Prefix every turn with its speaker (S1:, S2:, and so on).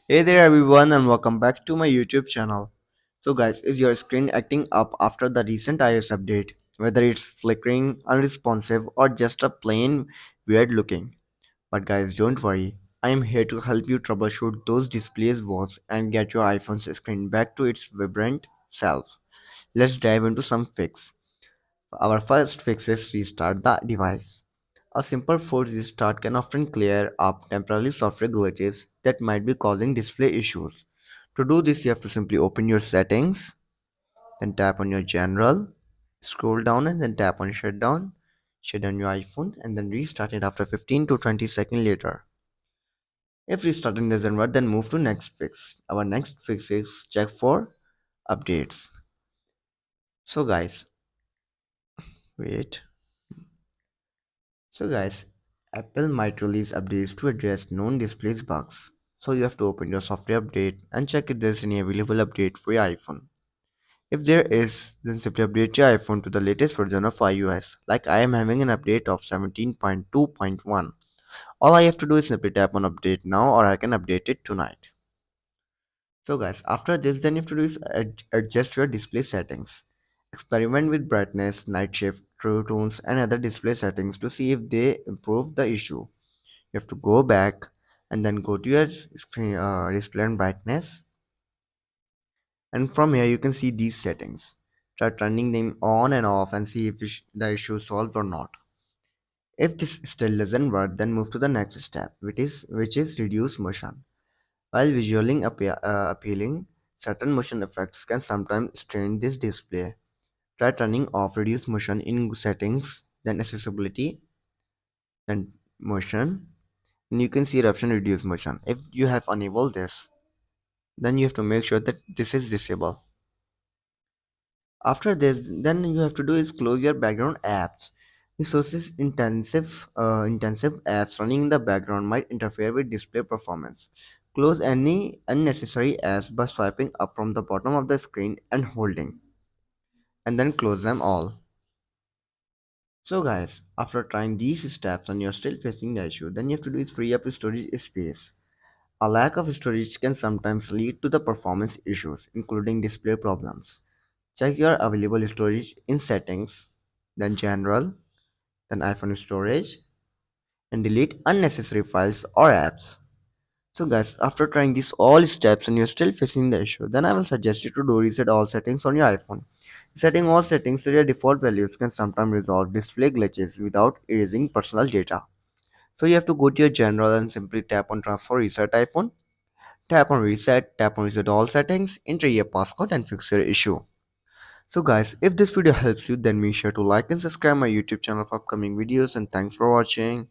S1: Hey there everyone and welcome back to my YouTube channel. So guys, is your screen acting up after the recent iOS update? Whether it's flickering, unresponsive or just a plain weird looking. But guys, don't worry. I am here to help you troubleshoot those displays woes and get your iPhone's screen back to its vibrant self. Let's dive into some fix. Our first fix is restart the device. A simple force restart can often clear up temporary software glitches that might be causing display issues. To do this, you have to simply open your settings, then tap on your general, scroll down and then tap on shutdown, shut down your iPhone and then restart it after 15 to 20 seconds later. If restarting doesn't work, then move to next fix. Our next fix is check for updates. So guys, wait. So guys, Apple might release updates to address known displays bugs. So you have to open your software update and check if there's any available update for your iPhone. If there is, then simply update your iPhone to the latest version of iOS. Like I am having an update of 17.2.1. All I have to do is simply tap on update now or I can update it tonight. So guys, after this then you have to do is adjust your display settings. Experiment with brightness, night shift, true tones and other display settings to see if they improve the issue. You have to go back and then go to your screen display and brightness, and from here you can see these settings. Try turning them on and off and see if the issue is solved or not. If this still doesn't work, then move to the next step, which is reduce motion. While visually appealing, certain motion effects can sometimes strain this display. Try turning off reduce motion in settings, then accessibility, then motion, and you can see option reduce motion. If you have enabled this, then you have to make sure that this is disabled. After this, then you have to do is close your background apps. Resources intensive apps running in the background might interfere with display performance. Close any unnecessary apps by swiping up from the bottom of the screen and holding, and then close them all. So guys, after trying these steps and you're still facing the issue, then you have to do is free up storage space. A lack of storage can sometimes lead to the performance issues, including display problems. Check your available storage in settings, then general, then iPhone storage, and delete unnecessary files or apps. So guys, after trying these all steps and you're still facing the issue, then I will suggest you to do reset all settings on your iPhone. Setting all settings to their default values can sometimes resolve display glitches without erasing personal data. So you have to go to your general and simply tap on transfer reset iPhone, tap on reset all settings, enter your passcode and fix your issue. So guys, if this video helps you, then make sure to like and subscribe my YouTube channel for upcoming videos, and thanks for watching.